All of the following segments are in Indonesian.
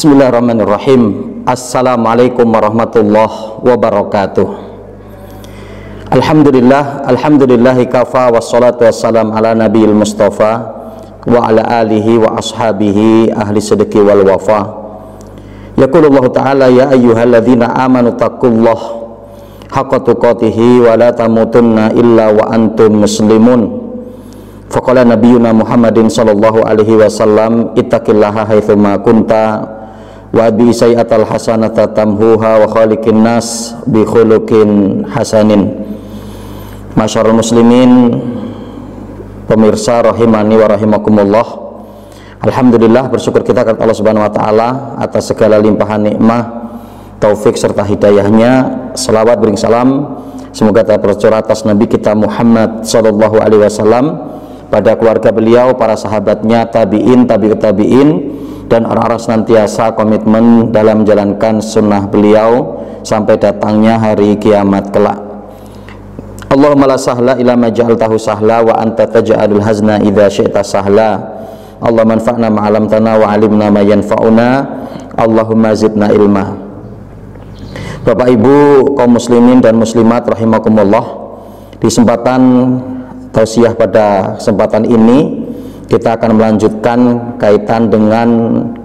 Bismillahirrahmanirrahim. Assalamualaikum warahmatullahi wabarakatuh. Alhamdulillahi kafa wassalatu wassalam ala nabiyil mustafa wa ala alihi wa ashabihi ahli sidqi wal wafa. Yaqulullahu ta'ala ya ayyuhalladzina amanu taqullaha haqqa tuqatih wa la tamutunna illa wa antum muslimun. Faqala nabiyuna Muhammadin sallallahu alaihi wasallam ittaqillaha haitsuma kunta wa bi sayyatal hasanata tamhuha wa khaliqin nas bi khuluqin hasanin. Masyarul muslimin, pemirsa rahimani wa rahimakumullah. Alhamdulillah, bersyukur kita kepada Allah Subhanahu wa taala atas segala limpahan nikmah, taufik serta hidayahnya. Selawat bering salam semoga tercurah atas Nabi kita Muhammad sallallahu alaihi wasallam, pada keluarga beliau, para sahabatnya, tabi'in, tabi'ut tabi'in, dan orang-orang senantiasa komitmen dalam menjalankan sunnah beliau sampai datangnya hari kiamat kelak. Allahumma la sahla illa ma ja'altahu sahla wa anta taj'alul hazna idza syi'ta sahla. Allahumma anfa'na ma 'allamtana wa 'allimna ma yanfa'una. Allahumma zidna ilma. Bapak Ibu kaum muslimin dan muslimat rahimakumullah, di kesempatan tausiah pada kesempatan ini kita akan melanjutkan kaitan dengan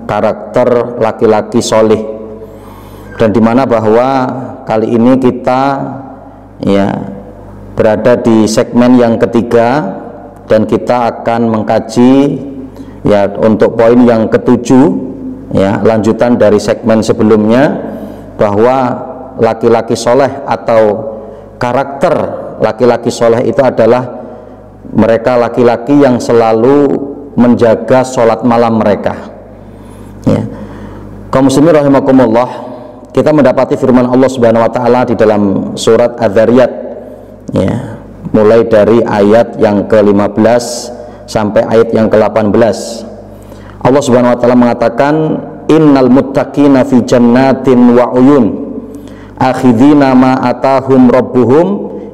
karakter laki-laki solih, dan dimana bahwa kali ini kita berada di segmen yang ketiga, dan kita akan mengkaji untuk poin yang ketujuh, lanjutan dari segmen sebelumnya, bahwa laki-laki soleh atau karakter laki-laki soleh itu adalah mereka laki-laki yang selalu menjaga sholat malam mereka. Kaum muslimin rahimakumullah, kita mendapati firman Allah Subhanahu wa taala di dalam surat Az-Zariyat, mulai dari ayat yang ke-15 sampai ayat yang ke-18. Allah Subhanahu wa taala mengatakan, innal muttaqina fi jannatin wa uyun akhidhina ma atahum rabbuhum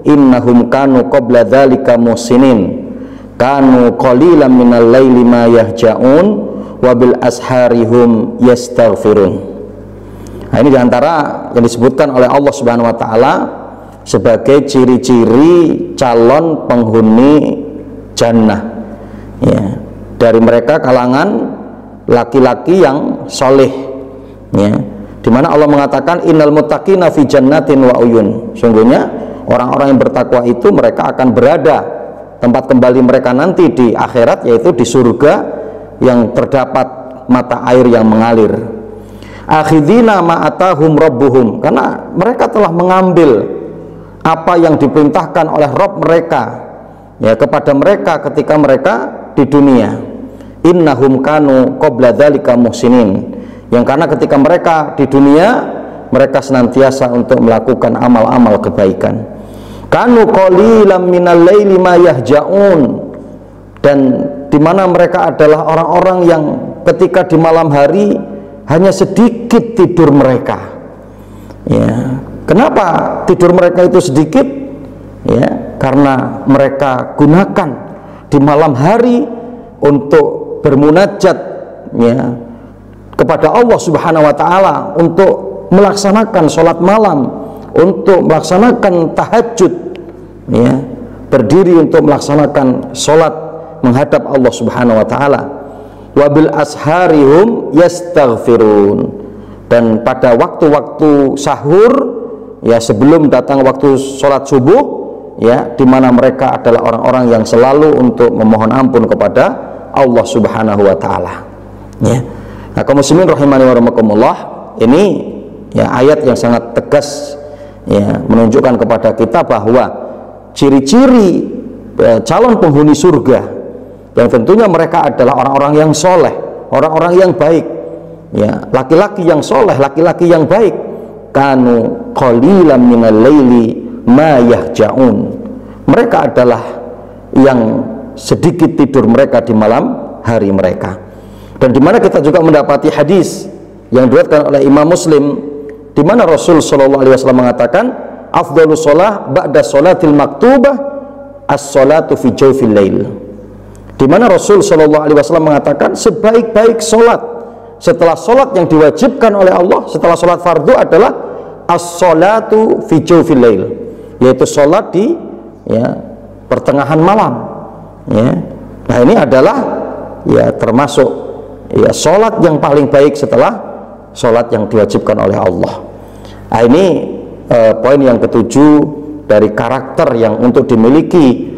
innahum kanu qabla dzalika muhsinin kanu qalilan minal laili ma yahja'un wa bil asharihum yastaghfirun. Nah, ini diantara yang disebutkan oleh Allah Subhanahu wa taala sebagai ciri-ciri calon penghuni jannah, dari mereka kalangan laki-laki yang soleh, di mana Allah mengatakan innal muttaqina fi jannatin wa uyun. Sungguhnya orang-orang yang bertakwa itu mereka akan berada tempat kembali mereka nanti di akhirat, yaitu di surga yang terdapat mata air yang mengalir. Akhidina ma'atahum rabbuhum, karena mereka telah mengambil apa yang diperintahkan oleh Rabb mereka kepada mereka ketika mereka di dunia. Innahum kanu qabla dzalika muhsinin, yang karena ketika mereka di dunia mereka senantiasa untuk melakukan amal-amal kebaikan. Kanu qalilan minal laili ma yahja'un, dan di mana mereka adalah orang-orang yang ketika di malam hari hanya sedikit tidur mereka. Kenapa tidur mereka itu sedikit? Karena mereka gunakan di malam hari untuk bermunajat kepada Allah Subhanahu wa taala, untuk melaksanakan sholat malam, untuk melaksanakan tahajud, berdiri untuk melaksanakan sholat menghadap Allah Subhanahu wa taala. Wabil asharihum yastaghfirun, dan pada waktu-waktu sahur, sebelum datang waktu sholat subuh, di mana mereka adalah orang-orang yang selalu untuk memohon ampun kepada Allah Subhanahu wa taala. Nah, kaum muslimin rahimani wa rahimakumullah, ini ayat yang sangat tegas menunjukkan kepada kita bahwa ciri-ciri calon penghuni surga, yang tentunya mereka adalah orang-orang yang soleh, orang-orang yang baik, laki-laki yang soleh, laki-laki yang baik. Kanu qalilan minal laili ma yahja'un, mereka adalah yang sedikit tidur mereka di malam hari mereka. Dan di mana kita juga mendapati hadis yang diriwayatkan oleh Imam Muslim, di mana Rasul sallallahu alaihi wasallam mengatakan, afdhalus shalah ba'da sholatil maktubah as-sholatu fi jawfil lail. Di mana Rasul sallallahu alaihi wasallam mengatakan sebaik-baik salat setelah sholat yang diwajibkan oleh Allah, setelah sholat fardu adalah as-sholatu fi jawfil lail, yaitu sholat di pertengahan malam. Nah ini adalah termasuk sholat yang paling baik setelah sholat yang diwajibkan oleh Allah. Nah ini poin yang ketujuh dari karakter yang untuk dimiliki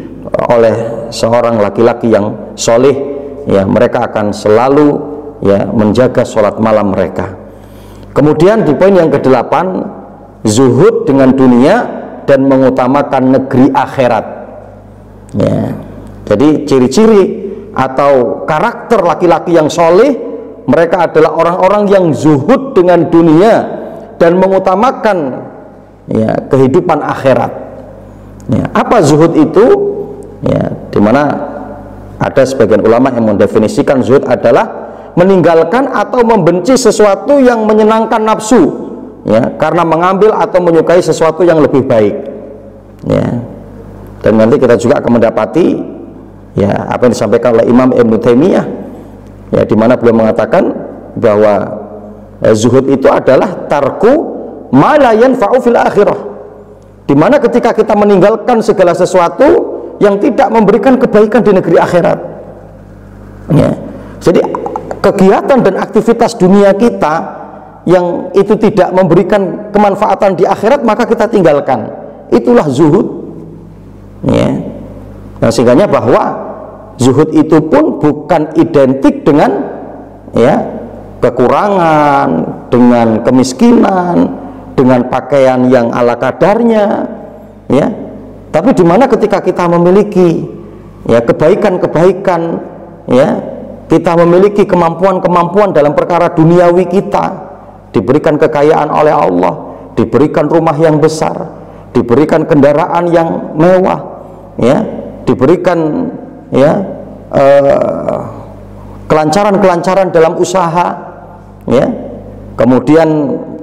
oleh seorang laki-laki yang soleh, mereka akan selalu menjaga sholat malam mereka. Kemudian di poin yang ke-8, zuhud dengan dunia dan mengutamakan negeri akhirat. Jadi ciri-ciri atau karakter laki-laki yang soleh, mereka adalah orang-orang yang zuhud dengan dunia dan mengutamakan kehidupan akhirat. Apa zuhud itu? Dimana ada sebagian ulama yang mendefinisikan zuhud adalah meninggalkan atau membenci sesuatu yang menyenangkan nafsu, karena mengambil atau menyukai sesuatu yang lebih baik. Dan nanti kita juga akan mendapati apa yang disampaikan oleh Imam Ibn Taimiyah, di mana beliau mengatakan bahwa zuhud itu adalah tarku ma la yanfa'u fil akhirah, di mana ketika kita meninggalkan segala sesuatu yang tidak memberikan kebaikan di negeri akhirat. Jadi kegiatan dan aktivitas dunia kita yang itu tidak memberikan kemanfaatan di akhirat, maka kita tinggalkan. Itulah zuhud. Nah, sehingga bahwa zuhud itu pun bukan identik dengan kekurangan, dengan kemiskinan, dengan pakaian yang ala kadarnya, tapi dimana ketika kita memiliki kebaikan-kebaikan, kita memiliki kemampuan-kemampuan dalam perkara duniawi kita, diberikan kekayaan oleh Allah, diberikan rumah yang besar, diberikan kendaraan yang mewah, diberikan kelancaran-kelancaran dalam usaha, kemudian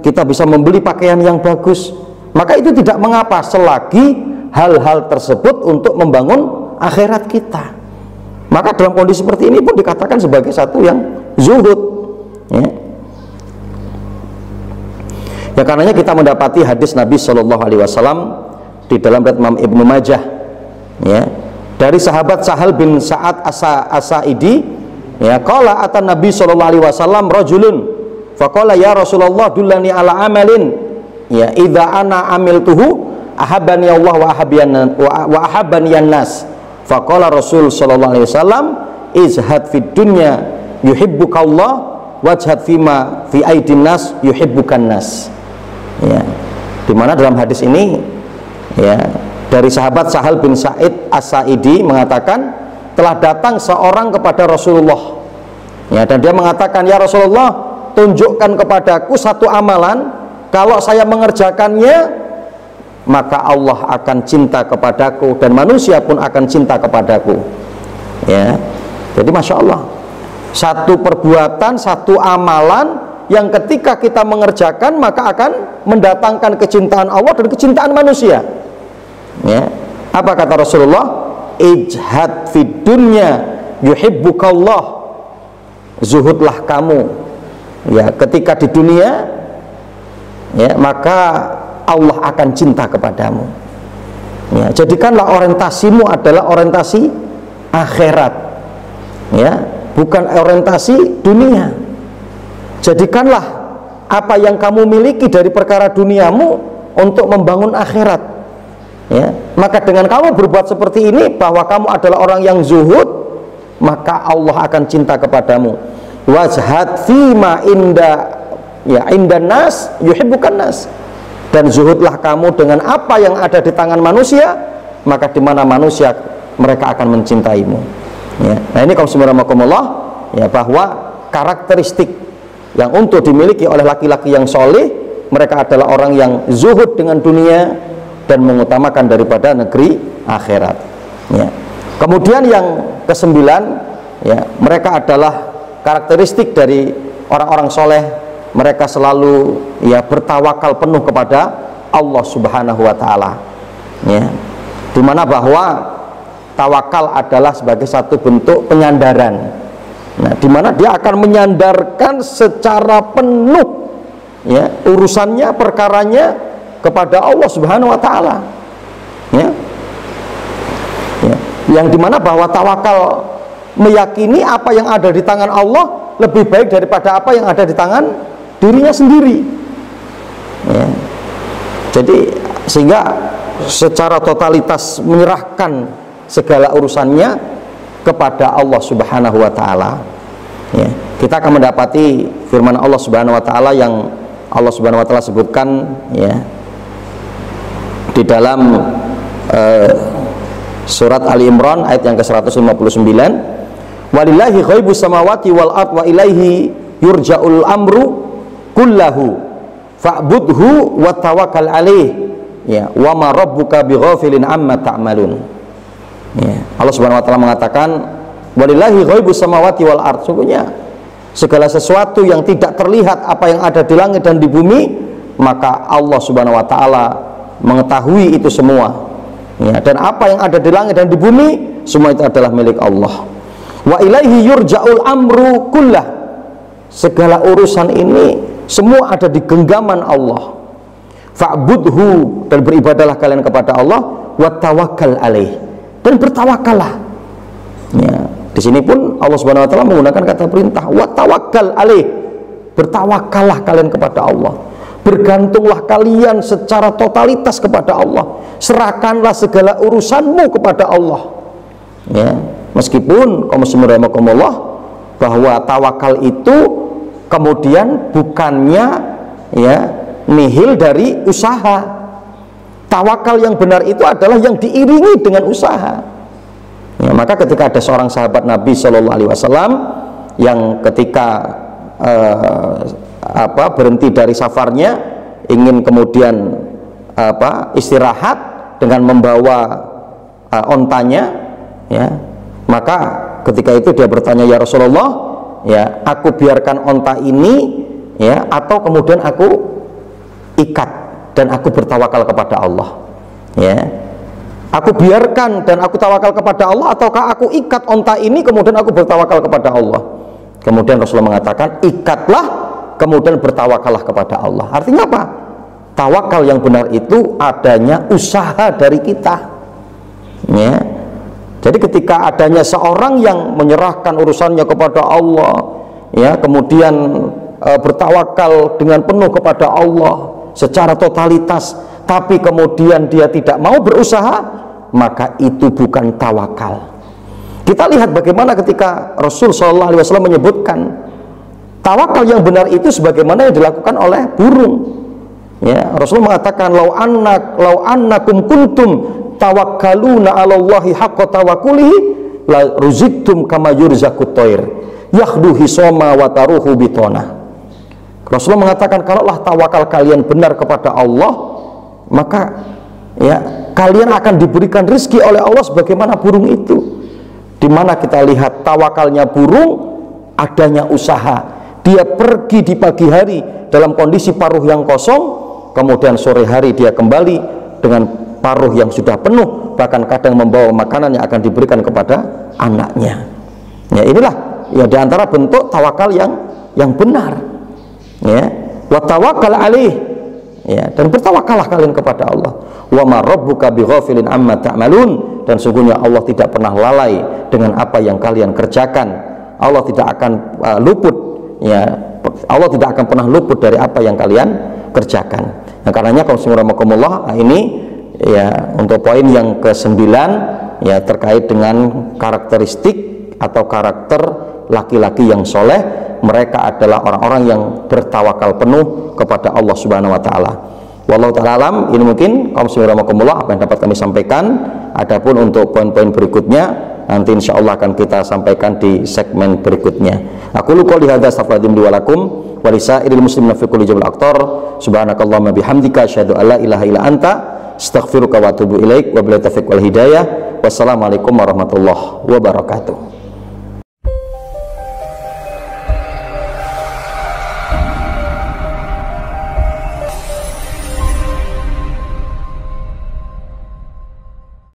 kita bisa membeli pakaian yang bagus, maka itu tidak mengapa selagi hal-hal tersebut untuk membangun akhirat kita. Maka dalam kondisi seperti ini pun dikatakan sebagai satu yang zuhud. Karenanya kita mendapati hadis Nabi Shallallahu Alaihi Wasallam di dalam riwayat Imam Ibnu Majah, dari sahabat Sahal bin Sa'ad As-Sa'idi, qala atan Nabi Shallallahu Alaihi Wasallam rajulun, faqala ya Rasulullah dullani ala amalin, idza ana amiltuhu ahabani Allah wa ahabani an-nas. Faqala Rasul sallallahu alaihi wasallam izhad fid dunya yuhibbukallah wajhad fima fi aidin nas yuhibbukan nas. Dimana dalam hadis ini dari sahabat Sahal bin Sa'id As-Sa'idi mengatakan telah datang seorang kepada Rasulullah, dan dia mengatakan, ya Rasulullah, tunjukkan kepadaku satu amalan, kalau saya mengerjakannya maka Allah akan cinta kepadaku dan manusia pun akan cinta kepadaku. Jadi Masya Allah, satu perbuatan, satu amalan yang ketika kita mengerjakan maka akan mendatangkan kecintaan Allah dan kecintaan manusia. Apa kata Rasulullah? Ijhad fid dunya yuhibbukallah, zuhudlah kamu ketika di dunia, maka Allah akan cinta kepadamu. Jadikanlah orientasimu adalah orientasi akhirat, bukan orientasi dunia. Jadikanlah apa yang kamu miliki dari perkara duniamu untuk membangun akhirat. Maka dengan kamu berbuat seperti ini, bahwa kamu adalah orang yang zuhud, maka Allah akan cinta kepadamu. Wajhad fima indan nas yuhibbukan nas, dan zuhudlah kamu dengan apa yang ada di tangan manusia, maka di mana manusia mereka akan mencintaimu. Nah ini kaum bismillahirrahmanirrahim, bahwa karakteristik yang untuk dimiliki oleh laki-laki yang soleh, mereka adalah orang yang zuhud dengan dunia dan mengutamakan daripada negeri akhirat. Kemudian yang ke-9, mereka adalah karakteristik dari orang-orang soleh, mereka selalu bertawakal penuh kepada Allah Subhanahu wa Ta'ala, dimana bahwa tawakal adalah sebagai satu bentuk penyandaran, Nah, di mana dia akan menyandarkan secara penuh ya urusannya, perkaranya kepada Allah Subhanahu wa taala. Ya. Ya. Yang dimana bahwa tawakal meyakini apa yang ada di tangan Allah lebih baik daripada apa yang ada di tangan dirinya sendiri. Ya. Jadi sehingga secara totalitas menyerahkan segala urusannya kepada Allah Subhanahu wa taala. Ya, kita akan mendapati firman Allah Subhanahu wa taala yang Allah Subhanahu wa taala sebutkan ya di dalam surat Ali Imran ayat yang ke-159, walillahi ghaibus samawati wal ard wa ilaihi yurja'ul amru kullahu fa'budhu wa tawakkal alaih ya wa ma rabbuka bighafilin amma ta'malun. Ya, Allah Subhanahu wa taala mengatakan walillahi ghaibus samawati wal ard, sungguhnya segala sesuatu yang tidak terlihat apa yang ada di langit dan di bumi, maka Allah Subhanahu wa taala mengetahui itu semua. Ya, dan apa yang ada di langit dan di bumi semua itu adalah milik Allah. Wa ilaihi yurja'ul amru kullah, segala urusan ini semua ada di genggaman Allah. Fa'budhu, dan beribadalah kalian kepada Allah, wa tawakkal alaih, dan bertawakallah. Ya, di sini pun Allah Subhanahu wa taala menggunakan kata perintah, wa tawakkal alaih, bertawakallah kalian kepada Allah. Bergantunglah kalian secara totalitas kepada Allah, serahkanlah segala urusanmu kepada Allah. Ya, meskipun kaum muslimin rahimakumullah bahwa tawakal itu kemudian bukannya ya nihil dari usaha. Tawakal yang benar itu adalah yang diiringi dengan usaha. Ya, maka ketika ada seorang sahabat Nabi Shallallahu Alaihi Wasallam yang ketika berhenti dari safarnya, ingin kemudian istirahat dengan membawa ontanya, ya, maka ketika itu dia bertanya, ya Rasulullah, ya aku biarkan onta ini ya atau kemudian aku ikat dan aku bertawakal kepada Allah. Ya, aku biarkan dan aku tawakal kepada Allah, ataukah aku ikat onta ini kemudian aku bertawakal kepada Allah? Kemudian Rasulullah mengatakan, ikatlah kemudian bertawakallah kepada Allah. Artinya apa? Tawakal yang benar itu adanya usaha dari kita. Ya. Jadi ketika adanya seorang yang menyerahkan urusannya kepada Allah, ya, kemudian bertawakal dengan penuh kepada Allah secara totalitas, tapi kemudian dia tidak mau berusaha, maka itu bukan tawakal. Kita lihat bagaimana ketika Rasul Shallallahu Alaihi Wasallam menyebutkan tawakal yang benar itu sebagaimana yang dilakukan oleh burung. Ya, Rasul mengatakan, lau annakum kuntum tawakkaluna 'alallahi haqqa tawakkulihi la ruziktum kama yurzaqut thair yakhdu hisama wa taruhu bitona. Rasul mengatakan, kalaulah tawakal kalian benar kepada Allah, maka ya kalian akan diberikan rezeki oleh Allah sebagaimana burung itu. Di mana kita lihat tawakalnya burung adanya usaha. Dia pergi di pagi hari dalam kondisi paruh yang kosong, kemudian sore hari dia kembali dengan paruh yang sudah penuh, bahkan kadang membawa makanan yang akan diberikan kepada anaknya. Ya, inilah ya diantara bentuk tawakal yang benar. Ya, wa tawakkal alaih. Ya, dan bertawakallah kalian kepada Allah. Wa ma rabbuka bighafilin amma ta'malun, dan sungguhnya Allah tidak pernah lalai dengan apa yang kalian kerjakan. Allah tidak akan luput, ya, Allah tidak akan pernah luput dari apa yang kalian kerjakan. Nah, karenanya kaum muslimin rahimakumullah, ini ya untuk poin yang ke-9 ya terkait dengan karakteristik atau karakter laki-laki yang soleh. Mereka adalah orang-orang yang bertawakal penuh kepada Allah Subhanahu wa taala. Wallahu taala alam, ini mungkin kaum muslimin rahimakumullah apa yang dapat kami sampaikan. Adapun untuk poin-poin berikutnya nanti insyaallah akan kita sampaikan di segmen berikutnya. Aku qouli hadza astaghfirullahi li wa lakum wa lisairil muslimina fi kulli jabil aqtar. Subhanakallahumma bihamdika asyhadu an la ilaha illa anta astaghfiruka wa atubu ilaik wa billahi taufiq wal hidayah. Wassalamualaikum warahmatullahi wabarakatuh.